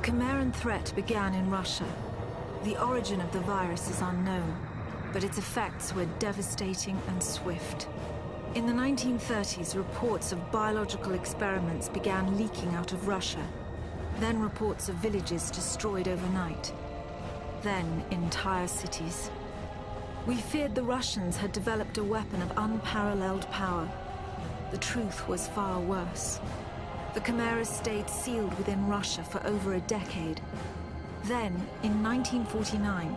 Chimeran threat began in Russia. The origin of the virus is unknown, but its effects were devastating and swift. In the 1930s, reports of biological experiments began leaking out of Russia. Then reports of villages destroyed overnight. Then entire cities. We feared the Russians had developed a weapon of unparalleled power. The truth was far worse. The Chimeras stayed sealed within Russia for over a decade. Then, in 1949,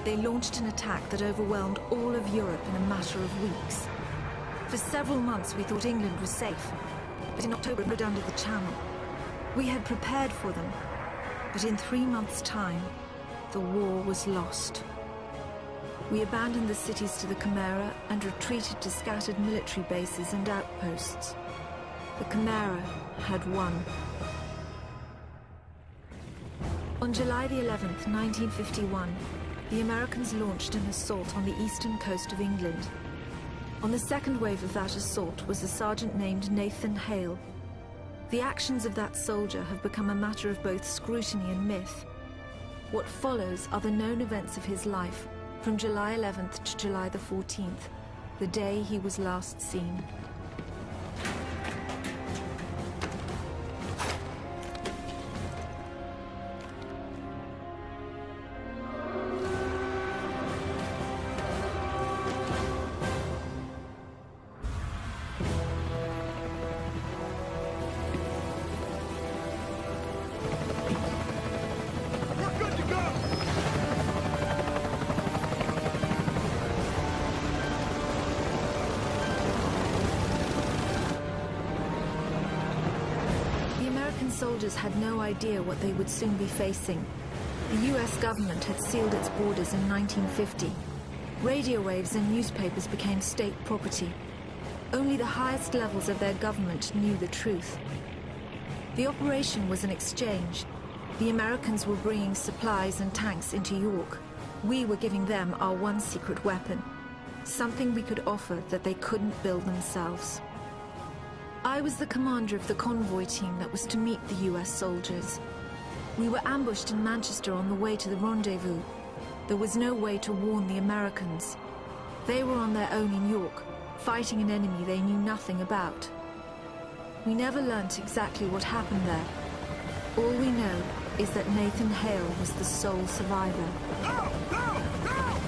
they launched an attack that overwhelmed all of Europe in a matter of weeks. For several months we thought England was safe, but in October it moved under the Channel. We had prepared for them, but in 3 months' time, the war was lost. We abandoned the cities to the Chimera and retreated to scattered military bases and outposts. The Chimera had won. On July the 11th, 1951, the Americans launched an assault on the eastern coast of England. On the second wave of that assault was a sergeant named Nathan Hale. The actions of that soldier have become a matter of both scrutiny and myth. What follows are the known events of his life from July 11th to July the 14th, the day he was last seen. Soldiers had no idea what they would soon be facing. The US government had sealed its borders in 1950. Radio waves and newspapers became state property. Only the highest levels of their government knew the truth. The operation was an exchange. The Americans were bringing supplies and tanks into York. We were giving them our one secret weapon, something we could offer that they couldn't build themselves. I was the commander of the convoy team that was to meet the US soldiers. We were ambushed in Manchester on the way to the rendezvous. There was no way to warn the Americans. They were on their own in York, fighting an enemy they knew nothing about. We never learnt exactly what happened there. All we know is that Nathan Hale was the sole survivor. Go! Go! Go!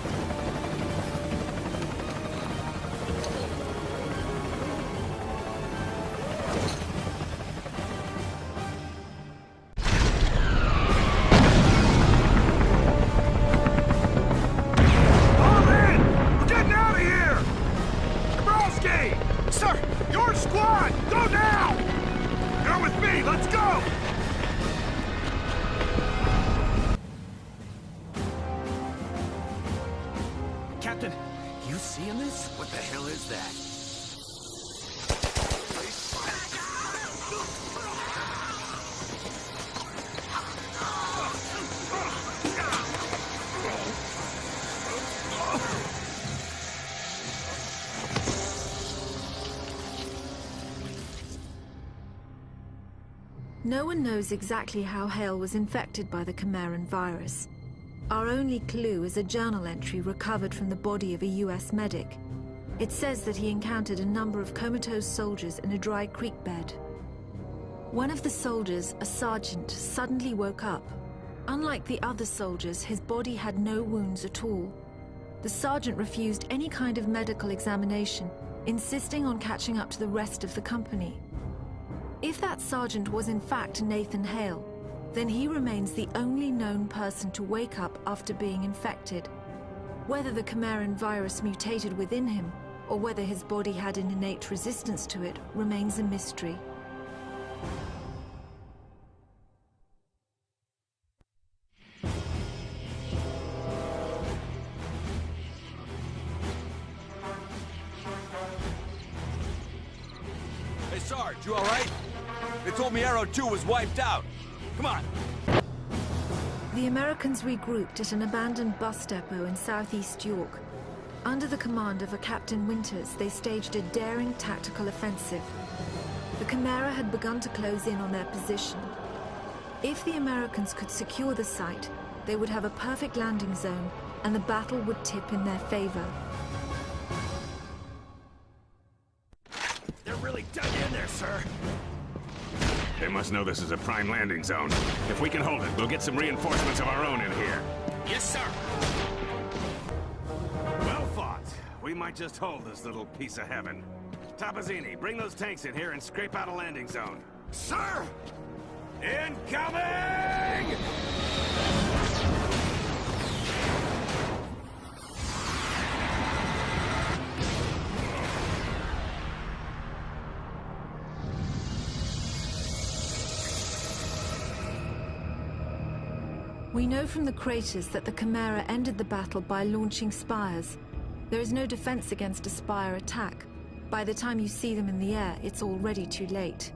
Captain, you seeing this? What the hell is that? No one knows exactly how Hale was infected by the Chimeran virus. Our only clue is a journal entry recovered from the body of a US medic. It says that he encountered a number of comatose soldiers in a dry creek bed. One of the soldiers, a sergeant, suddenly woke up. Unlike the other soldiers, his body had no wounds at all. The sergeant refused any kind of medical examination, insisting on catching up to the rest of the company. If that sergeant was in fact Nathan Hale, then he remains the only known person to wake up after being infected. Whether the Chimeran virus mutated within him, or whether his body had an innate resistance to it, remains a mystery. Hey, Sarge, you all right? They told me Arrow 2 was wiped out. Come on. The Americans regrouped at an abandoned bus depot in southeast York. Under the command of a Captain Winters, they staged a daring tactical offensive. The Chimera had begun to close in on their position. If the Americans could secure the site, they would have a perfect landing zone, and the battle would tip in their favor. They're really dug in there, sir. They must know this is a prime landing zone. If we can hold it, we'll get some reinforcements of our own in here. Yes, sir. Well fought. We might just hold this little piece of heaven. Tabazzini, bring those tanks in here and scrape out a landing zone. Sir! Incoming! We know from the craters that the Chimera ended the battle by launching spires. There is no defense against a spire attack. By the time you see them in the air, it's already too late.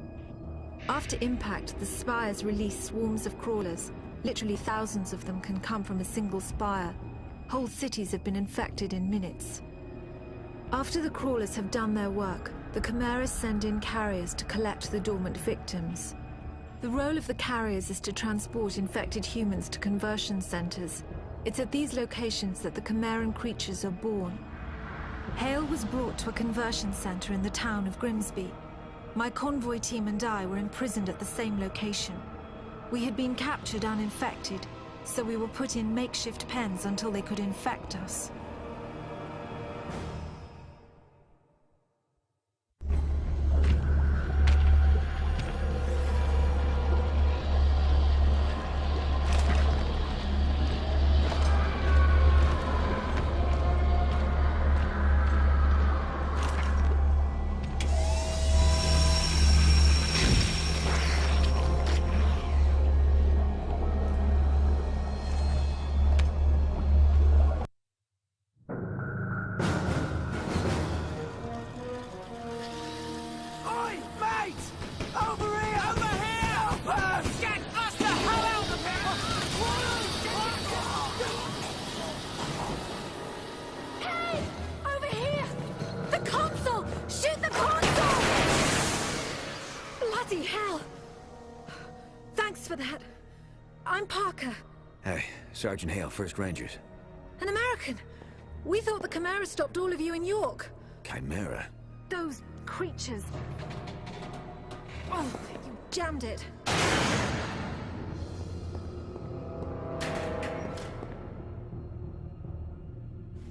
After impact, the spires release swarms of crawlers. Literally thousands of them can come from a single spire. Whole cities have been infected in minutes. After the crawlers have done their work, the Chimeras send in carriers to collect the dormant victims. The role of the carriers is to transport infected humans to conversion centers. It's at these locations that the Chimeran creatures are born. Hale was brought to a conversion center in the town of Grimsby. My convoy team and I were imprisoned at the same location. We had been captured uninfected, so we were put in makeshift pens until they could infect us. For that. I'm Parker. Hey, Sergeant Hale, 1st Rangers. An American. We thought the Chimera stopped all of you in York. Chimera? Those creatures. Oh, you jammed it.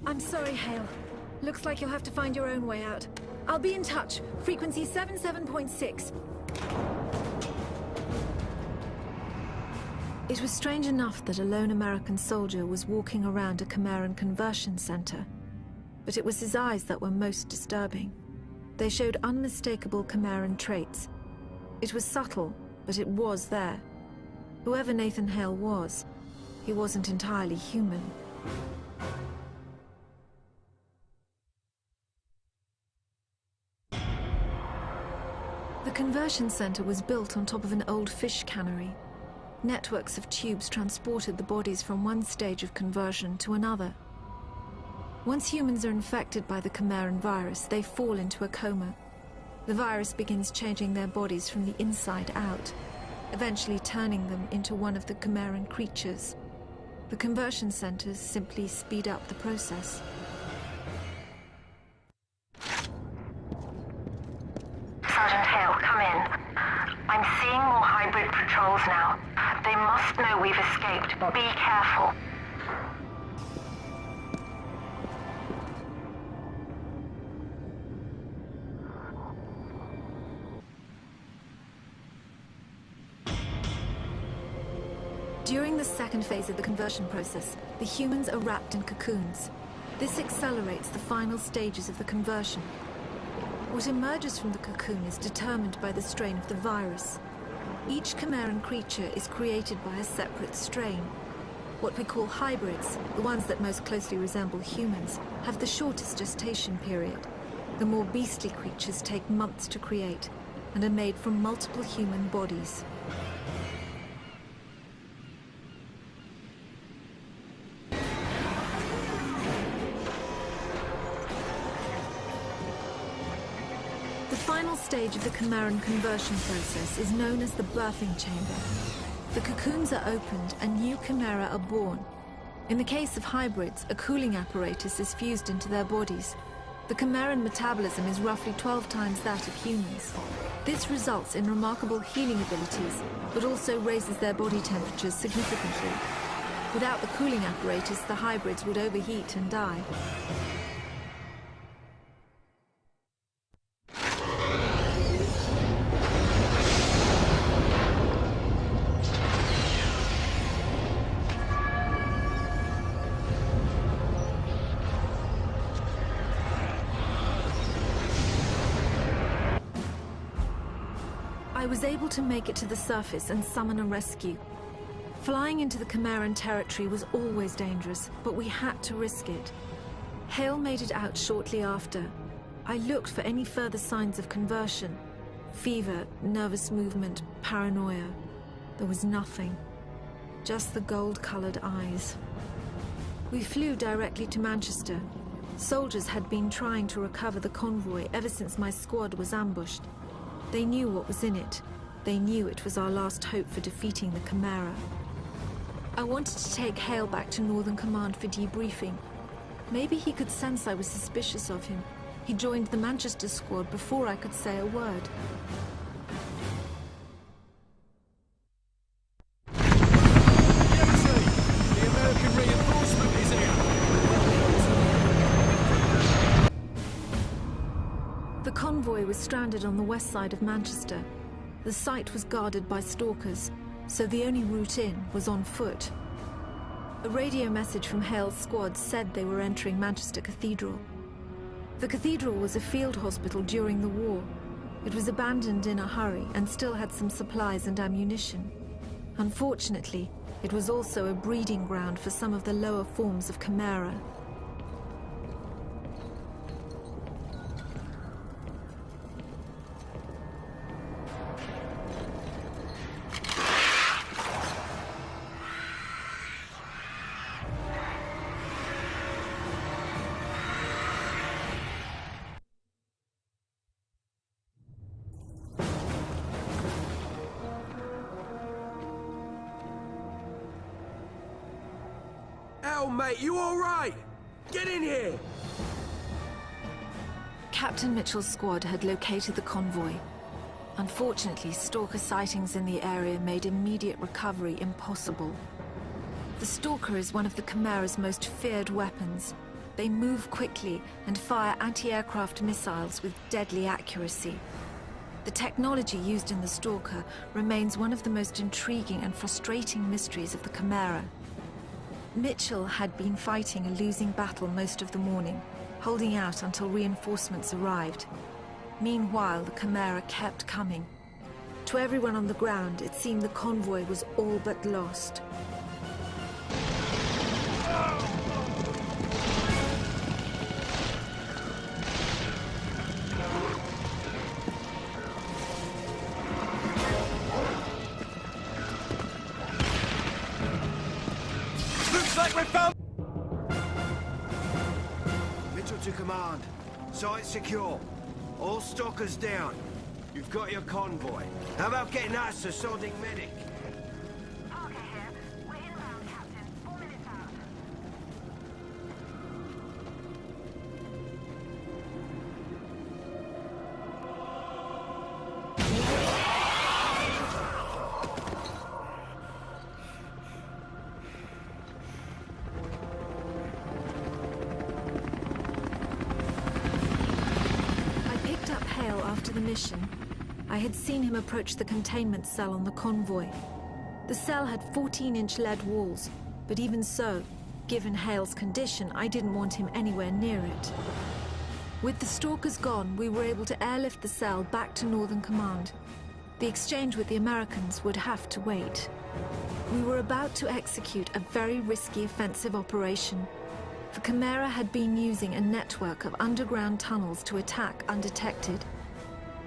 I'm sorry, Hale. Looks like you'll have to find your own way out. I'll be in touch. Frequency 77.6. It was strange enough that a lone American soldier was walking around a Chimeran conversion center. But it was his eyes that were most disturbing. They showed unmistakable Chimeran traits. It was subtle, but it was there. Whoever Nathan Hale was, he wasn't entirely human. The conversion center was built on top of an old fish cannery. Networks of tubes transported the bodies from one stage of conversion to another. Once humans are infected by the Chimeran virus, they fall into a coma. The virus begins changing their bodies from the inside out, eventually turning them into one of the Chimeran creatures. The conversion centers simply speed up the process. Sergeant Hale, come in. I'm seeing more hybrid patrols now. They must know we've escaped. Be careful. During the second phase of the conversion process, the humans are wrapped in cocoons. This accelerates the final stages of the conversion. What emerges from the cocoon is determined by the strain of the virus. Each Chimeran creature is created by a separate strain. What we call hybrids, the ones that most closely resemble humans, have the shortest gestation period. The more beastly creatures take months to create and are made from multiple human bodies. The final stage of the Chimeran conversion process is known as the birthing chamber. The cocoons are opened and new chimera are born. In the case of hybrids, a cooling apparatus is fused into their bodies. The chimeran metabolism is roughly 12 times that of humans. This results in remarkable healing abilities, but also raises their body temperatures significantly. Without the cooling apparatus, the hybrids would overheat and die. I was able to make it to the surface and summon a rescue. Flying into the Chimeran territory was always dangerous, but we had to risk it. Hale made it out shortly after. I looked for any further signs of conversion. Fever, nervous movement, paranoia. There was nothing. Just the gold-colored eyes. We flew directly to Manchester. Soldiers had been trying to recover the convoy ever since my squad was ambushed. They knew what was in it. They knew it was our last hope for defeating the Chimera. I wanted to take Hale back to Northern Command for debriefing. Maybe he could sense I was suspicious of him. He joined the Manchester squad before I could say a word. The American reinforcement is here! The convoy was stranded on the west side of Manchester. The site was guarded by stalkers, so the only route in was on foot. A radio message from Hale's squad said they were entering Manchester Cathedral. The cathedral was a field hospital during the war. It was abandoned in a hurry and still had some supplies and ammunition. Unfortunately, it was also a breeding ground for some of the lower forms of Chimera. Al, mate, you all right? Get in here! Captain Mitchell's squad had located the convoy. Unfortunately, stalker sightings in the area made immediate recovery impossible. The stalker is one of the Chimera's most feared weapons. They move quickly and fire anti-aircraft missiles with deadly accuracy. The technology used in the stalker remains one of the most intriguing and frustrating mysteries of the Chimera. Mitchell had been fighting a losing battle most of the morning, holding out until reinforcements arrived. Meanwhile, the Chimera kept coming. To everyone on the ground, it seemed the convoy was all but lost. Looks like we found... Mitchell to command. Site secure. All stalkers down. You've got your convoy. How about getting us a sodding medic? Parker here. We're inbound, Captain. 4 minutes out. After the mission, I had seen him approach the containment cell on the convoy. The cell had 14-inch lead walls, but even so, given Hale's condition, I didn't want him anywhere near it. With the stalkers gone, we were able to airlift the cell back to Northern Command. The exchange with the Americans would have to wait. We were about to execute a very risky offensive operation. The Chimera had been using a network of underground tunnels to attack undetected.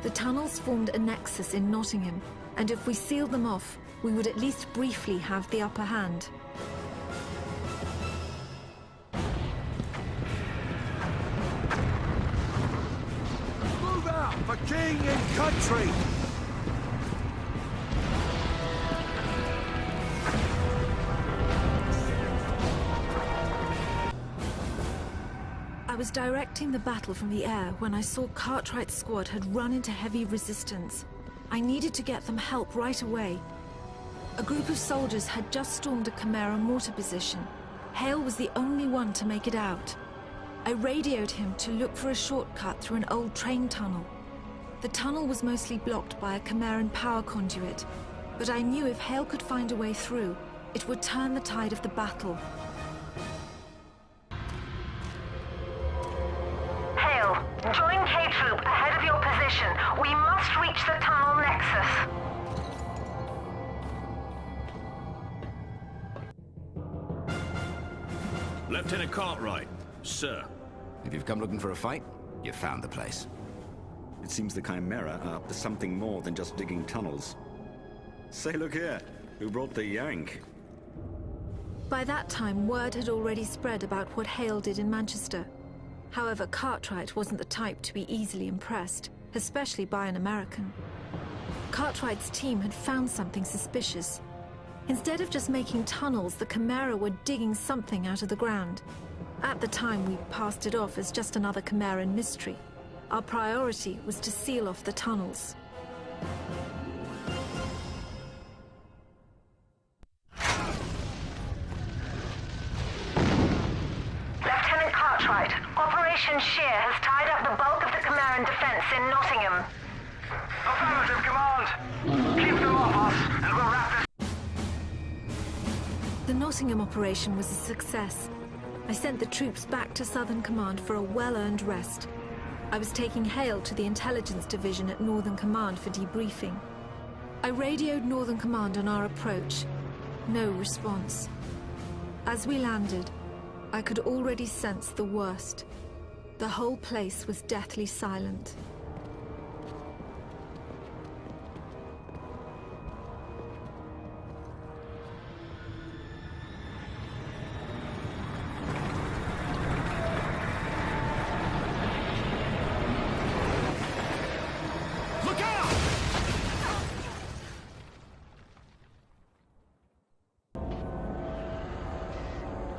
The tunnels formed a nexus in Nottingham, and if we sealed them off, we would at least briefly have the upper hand. Move out for king and country! was directing the battle from the air when I saw Cartwright's squad had run into heavy resistance. I needed to get them help right away. A group of soldiers had just stormed a Chimera mortar position. Hale was the only one to make it out. I radioed him to look for a shortcut through an old train tunnel. The tunnel was mostly blocked by a Chimeran power conduit, but I knew if Hale could find a way through, it would turn the tide of the battle. Hale, join K-Troop ahead of your position. We must reach the tunnel nexus. Lieutenant Cartwright, sir. If you've come looking for a fight, you found the place. It seems the Chimera are up to something more than just digging tunnels. Say, look here. Who brought the yank? By that time, word had already spread about what Hale did in Manchester. However, Cartwright wasn't the type to be easily impressed, especially by an American. Cartwright's team had found something suspicious. Instead of just making tunnels, the Chimera were digging something out of the ground. At the time, we passed it off as just another Chimeran mystery. Our priority was to seal off the tunnels. Lieutenant Cartwright, Operation Shear has tied up the bulk of the Chimeran defense in Nottingham. Affirmative, Command. Keep them off us, and we'll wrap this. The Nottingham operation was a success. I sent the troops back to Southern Command for a well-earned rest. I was taking Hale to the Intelligence Division at Northern Command for debriefing. I radioed Northern Command on our approach. No response. As we landed, I could already sense the worst. The whole place was deathly silent.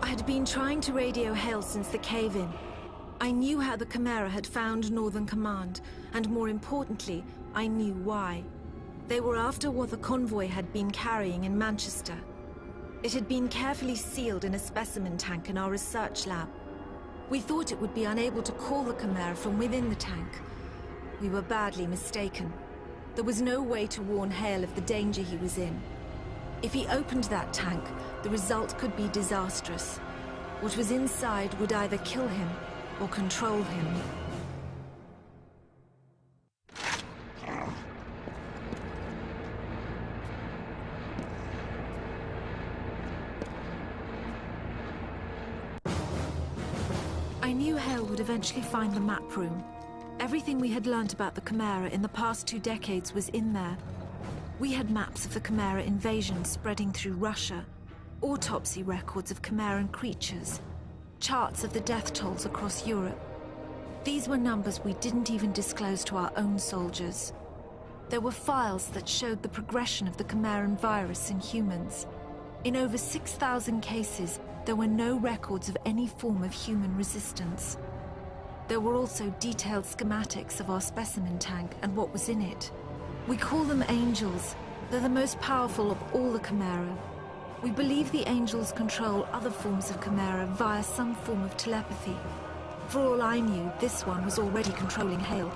I'd been trying to radio Hale since the cave-in. I knew how the Chimera had found Northern Command, and more importantly, I knew why. They were after what the convoy had been carrying in Manchester. It had been carefully sealed in a specimen tank in our research lab. We thought it would be unable to call the Chimera from within the tank. We were badly mistaken. There was no way to warn Hale of the danger he was in. If he opened that tank, the result could be disastrous. What was inside would either kill him or control him. I knew Hale would eventually find the map room. Everything we had learnt about the Chimera in the past 2 decades was in there. We had maps of the Chimera invasion spreading through Russia, autopsy records of Chimeran creatures, charts of the death tolls across Europe. These were numbers we didn't even disclose to our own soldiers. There were files that showed the progression of the Chimeran virus in humans. In over 6,000 cases, there were no records of any form of human resistance. There were also detailed schematics of our specimen tank and what was in it. We call them Angels. They're the most powerful of all the Chimera. We believe the Angels control other forms of Chimera via some form of telepathy. For all I knew, this one was already controlling Hale.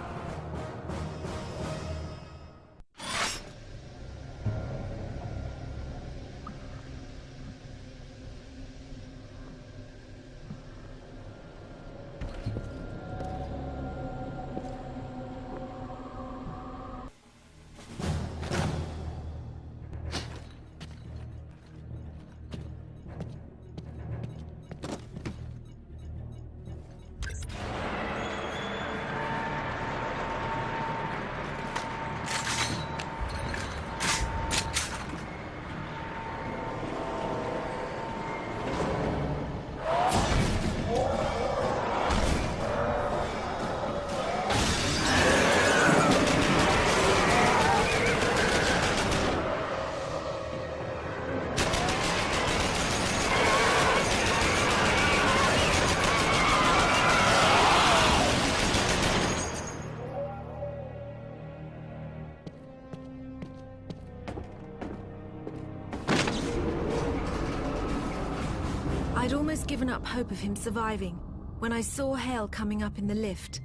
I'd almost given up hope of him surviving when I saw Hale coming up in the lift.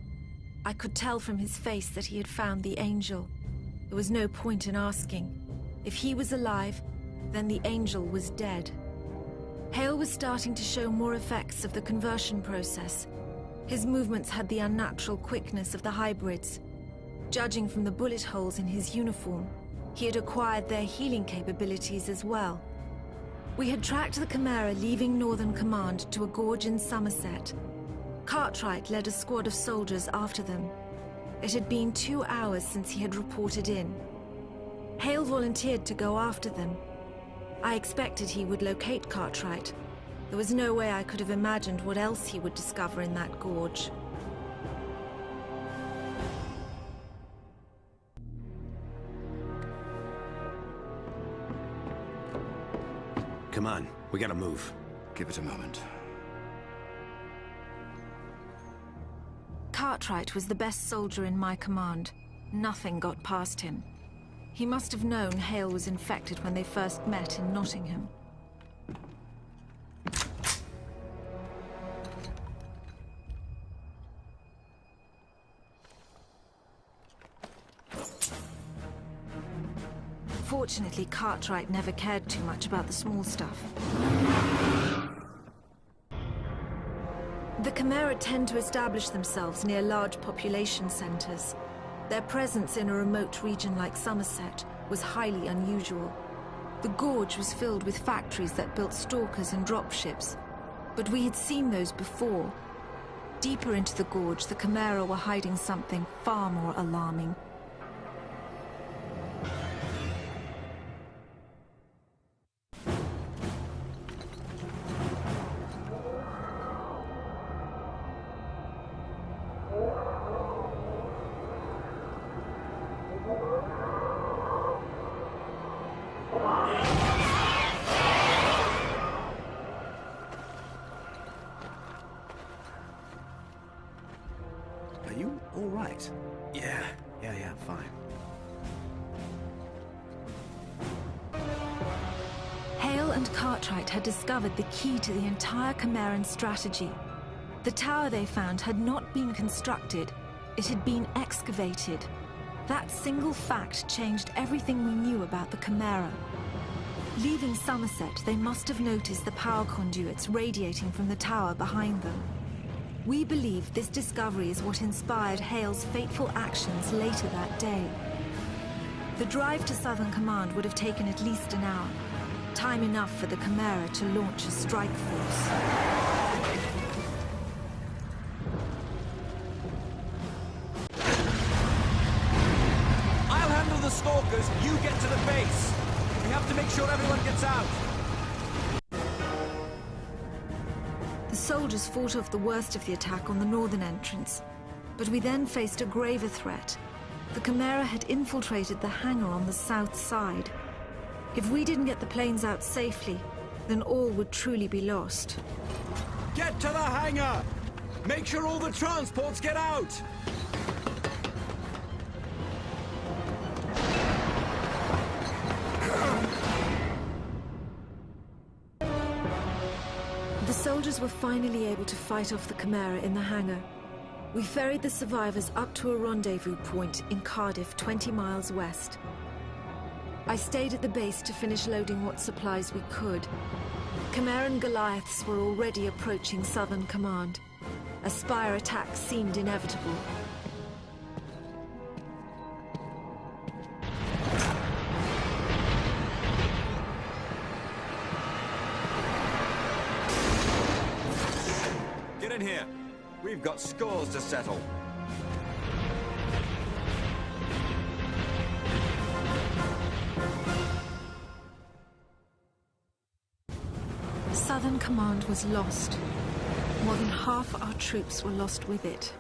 I could tell from his face that he had found the Angel. There was no point in asking. If he was alive, then the Angel was dead. Hale was starting to show more effects of the conversion process. His movements had the unnatural quickness of the hybrids. Judging from the bullet holes in his uniform, he had acquired their healing capabilities as well. We had tracked the Chimera leaving Northern Command to a gorge in Somerset. Cartwright led a squad of soldiers after them. It had been 2 hours since he had reported in. Hale volunteered to go after them. I expected he would locate Cartwright. There was no way I could have imagined what else he would discover in that gorge. Come on, we gotta move. Give it a moment. Cartwright was the best soldier in my command. Nothing got past him. He must have known Hale was infected when they first met in Nottingham. Fortunately, Cartwright never cared too much about the small stuff. The Chimera tend to establish themselves near large population centers. Their presence in a remote region like Somerset was highly unusual. The gorge was filled with factories that built stalkers and dropships, but we had seen those before. Deeper into the gorge, the Chimera were hiding something far more alarming. Are you all right? Yeah, fine. Hale and Cartwright had discovered the key to the entire Chimeran strategy. The tower they found had not been constructed, it had been excavated. That single fact changed everything we knew about the Chimera. Leaving Somerset, they must have noticed the power conduits radiating from the tower behind them. We believe this discovery is what inspired Hale's fateful actions later that day. The drive to Southern Command would have taken at least an hour. Time enough for the Chimera to launch a strike force. I'll handle the stalkers, you get to the base. We have to make sure everyone gets out. The soldiers fought off the worst of the attack on the northern entrance, but we then faced a graver threat. The Chimera had infiltrated the hangar on the south side. If we didn't get the planes out safely, then all would truly be lost. Get to the hangar! Make sure all the transports get out! The soldiers were finally able to fight off the Chimera in the hangar. We ferried the survivors up to a rendezvous point in Cardiff, 20 miles west. I stayed at the base to finish loading what supplies we could. Chimeran Goliaths were already approaching Southern Command. A spire attack seemed inevitable. Get in here. We've got scores to settle. Southern Command was lost. More than half our troops were lost with it.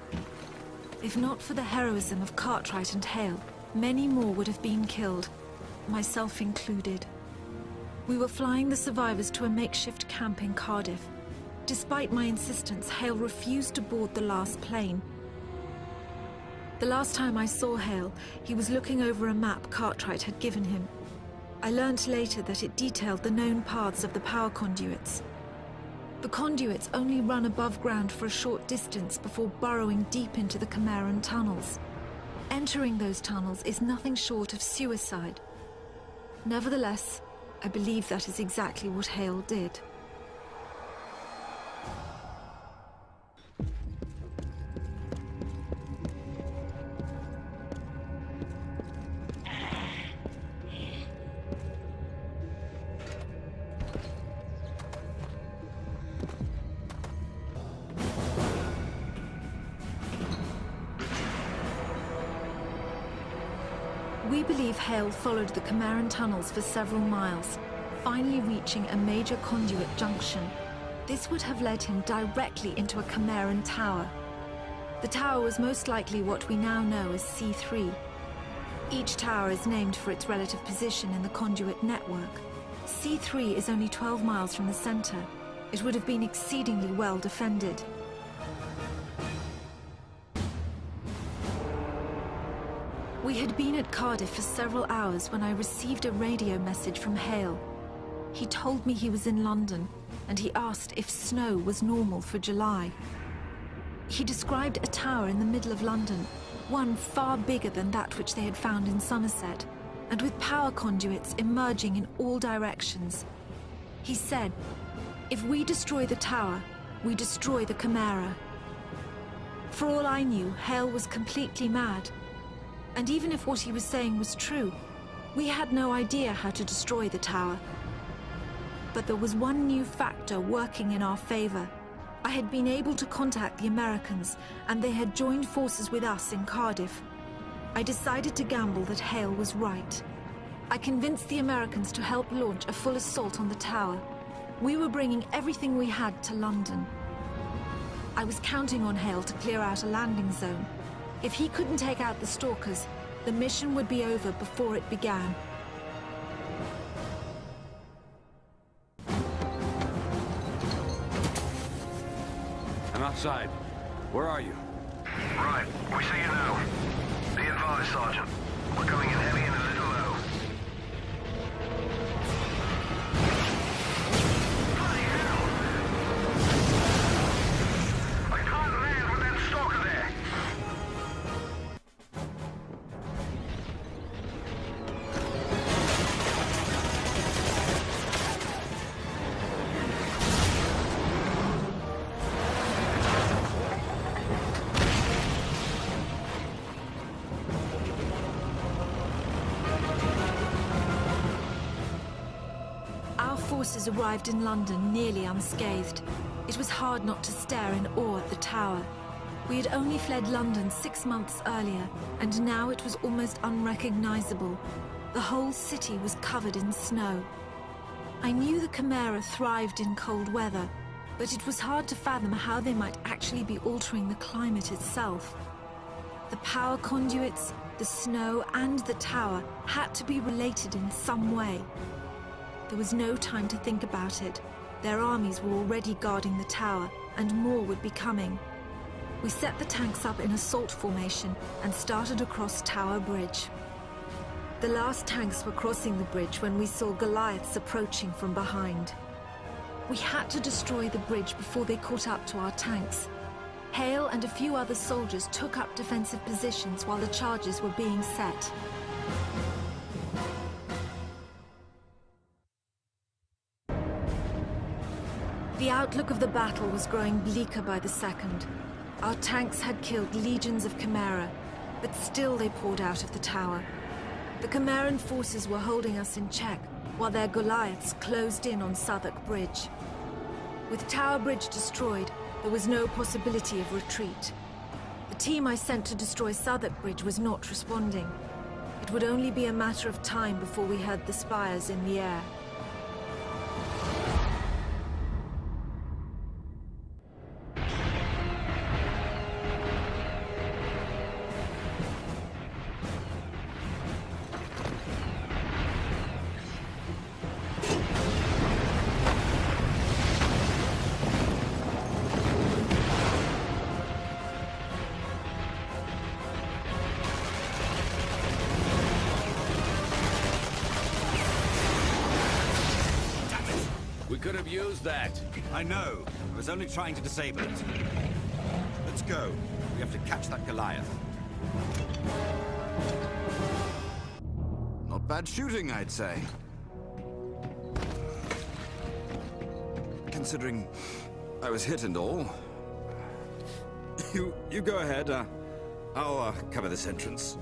If not for the heroism of Cartwright and Hale, many more would have been killed, myself included. We were flying the survivors to a makeshift camp in Cardiff. Despite my insistence, Hale refused to board the last plane. The last time I saw Hale, he was looking over a map Cartwright had given him. I learnt later that it detailed the known paths of the power conduits. The conduits only run above ground for a short distance before burrowing deep into the Chimeran tunnels. Entering those tunnels is nothing short of suicide. Nevertheless, I believe that is exactly what Hale did. We believe Hale followed the Chimeran tunnels for several miles, finally reaching a major conduit junction. This would have led him directly into a Chimeran tower. The tower was most likely what we now know as C3. Each tower is named for its relative position in the conduit network. C3 is only 12 miles from the center. It would have been exceedingly well defended. We had been at Cardiff for several hours when I received a radio message from Hale. He told me he was in London, and he asked if snow was normal for July. He described a tower in the middle of London, one far bigger than that which they had found in Somerset, and with power conduits emerging in all directions. He said, "If we destroy the tower, we destroy the Chimera." For all I knew, Hale was completely mad. And even if what he was saying was true, we had no idea how to destroy the tower. But there was one new factor working in our favor. I had been able to contact the Americans, and they had joined forces with us in Cardiff. I decided to gamble that Hale was right. I convinced the Americans to help launch a full assault on the tower. We were bringing everything we had to London. I was counting on Hale to clear out a landing zone. If he couldn't take out the stalkers, the mission would be over before it began. I'm outside. Where are you? Right, we see you now. Be advised, Sergeant. We're coming in heavy and a little low. Bloody hell! I can't land with that stalker there. Forces arrived in London nearly unscathed. It was hard not to stare in awe at the tower. We had only fled London 6 months earlier, and now it was almost unrecognizable. The whole city was covered in snow. I knew the Chimera thrived in cold weather, but it was hard to fathom how they might actually be altering the climate itself. The power conduits, the snow, and the tower had to be related in some way. There was no time to think about it. Their armies were already guarding the tower, and more would be coming. We set the tanks up in assault formation and started across Tower Bridge. The last tanks were crossing the bridge when we saw Goliaths approaching from behind. We had to destroy the bridge before they caught up to our tanks. Hale and a few other soldiers took up defensive positions while the charges were being set. The outlook of the battle was growing bleaker by the second. Our tanks had killed legions of Chimera, but still they poured out of the tower. The Chimeran forces were holding us in check, while their Goliaths closed in on Southwark Bridge. With Tower Bridge destroyed, there was no possibility of retreat. The team I sent to destroy Southwark Bridge was not responding. It would only be a matter of time before we heard the spires in the air. could have used that. I know. I was only trying to disable it. Let's go. We have to catch that Goliath. Not bad shooting, I'd say. Considering I was hit and all. You go ahead. I'll cover this entrance.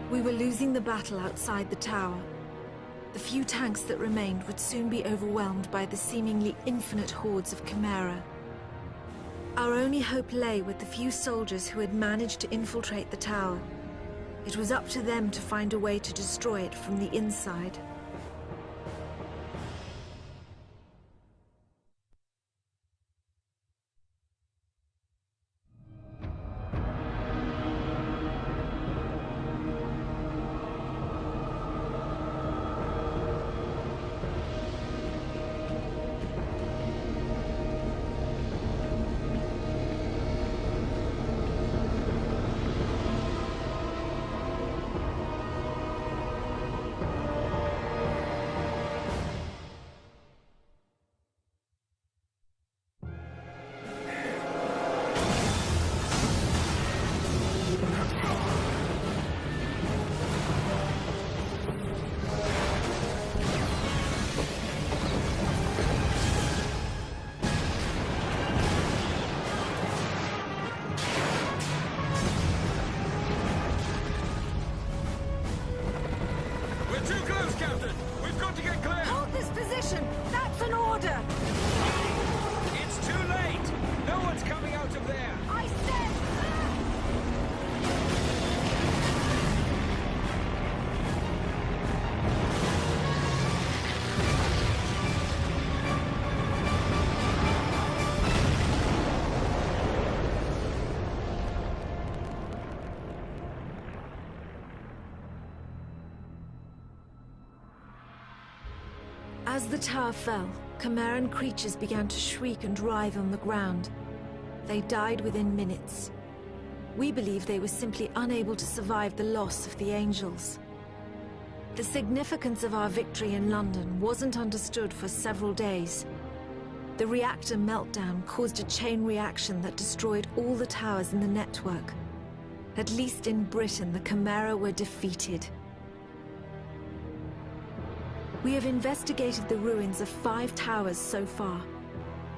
We were losing the battle outside the tower. The few tanks that remained would soon be overwhelmed by the seemingly infinite hordes of Chimera. Our only hope lay with the few soldiers who had managed to infiltrate the tower. It was up to them to find a way to destroy it from the inside. As the tower fell, Chimeran creatures began to shriek and writhe on the ground. They died within minutes. We believe they were simply unable to survive the loss of the Angels. The significance of our victory in London wasn't understood for several days. The reactor meltdown caused a chain reaction that destroyed all the towers in the network. At least in Britain, the Chimera were defeated. We have investigated the ruins of 5 towers so far.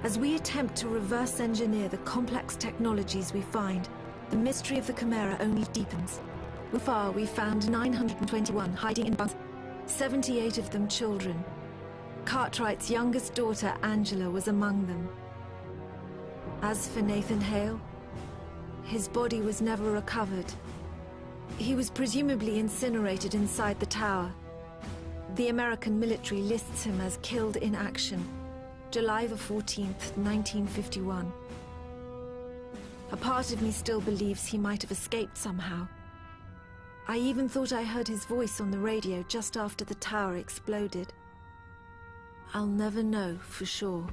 As we attempt to reverse engineer the complex technologies we find, the mystery of the Chimera only deepens. So far, we found 921 hiding in bunkers, 78 of them children. Cartwright's youngest daughter, Angela, was among them. As for Nathan Hale, his body was never recovered. He was presumably incinerated inside the tower. The American military lists him as killed in action, July the 14th, 1951. A part of me still believes he might have escaped somehow. I even thought I heard his voice on the radio just after the tower exploded. I'll never know for sure.